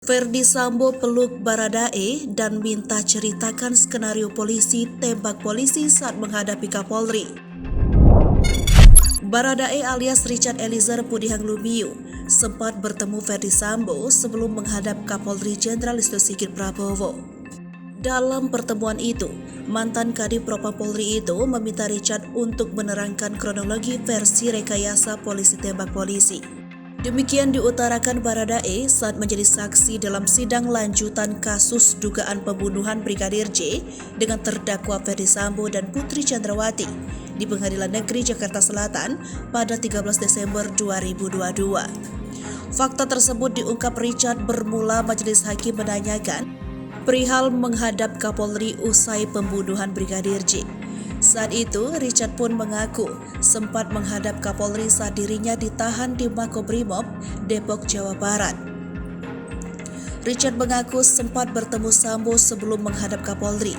Ferdi Sambo peluk Baradae dan minta ceritakan skenario polisi tembak polisi saat menghadapi Kapolri. Baradae alias Richard Eliezer Pudihang Lumiu sempat bertemu Ferdi Sambo sebelum menghadap Kapolri Jenderal Listio Sigit Prabowo. Dalam pertemuan itu, mantan Kadif Propam Polri itu meminta Richard untuk menerangkan kronologi versi rekayasa polisi tembak polisi. Demikian diutarakan Baradae saat menjadi saksi dalam sidang lanjutan kasus dugaan pembunuhan Brigadir J dengan terdakwa Ferdi Sambo dan Putri Chandrawati di Pengadilan Negeri Jakarta Selatan pada 13 Desember 2022. Fakta tersebut diungkap Richard bermula majelis hakim menanyakan perihal menghadap Kapolri usai pembunuhan Brigadir J. Saat itu, Richard pun mengaku sempat menghadap Kapolri saat dirinya ditahan di Makobrimob, Depok, Jawa Barat. Richard mengaku sempat bertemu Sambo sebelum menghadap Kapolri.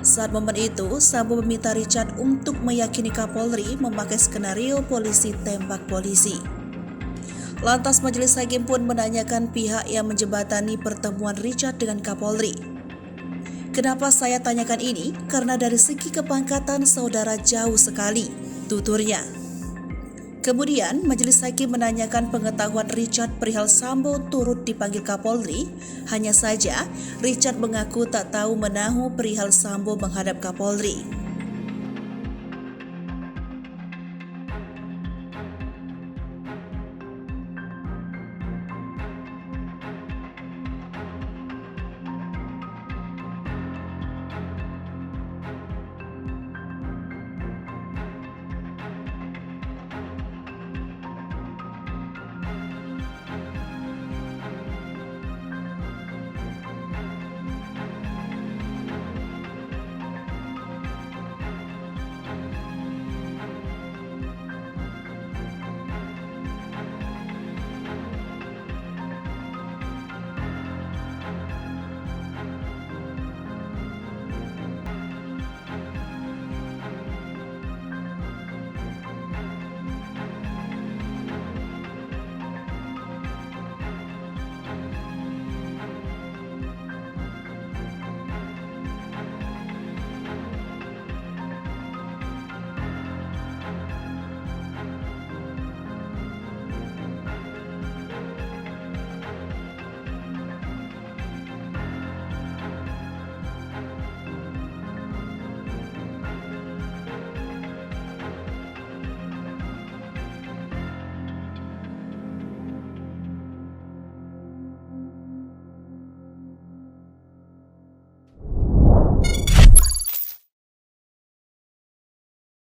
Saat momen itu, Sambo meminta Richard untuk meyakini Kapolri memakai skenario polisi tembak polisi. Lantas majelis hakim pun menanyakan pihak yang menjembatani pertemuan Richard dengan Kapolri. Kenapa saya tanyakan ini? Karena dari segi kepangkatan saudara jauh sekali, tuturnya. Kemudian majelis hakim menanyakan pengetahuan Richard perihal Sambo turut dipanggil Kapolri. Hanya saja Richard mengaku tak tahu menahu perihal Sambo menghadap Kapolri.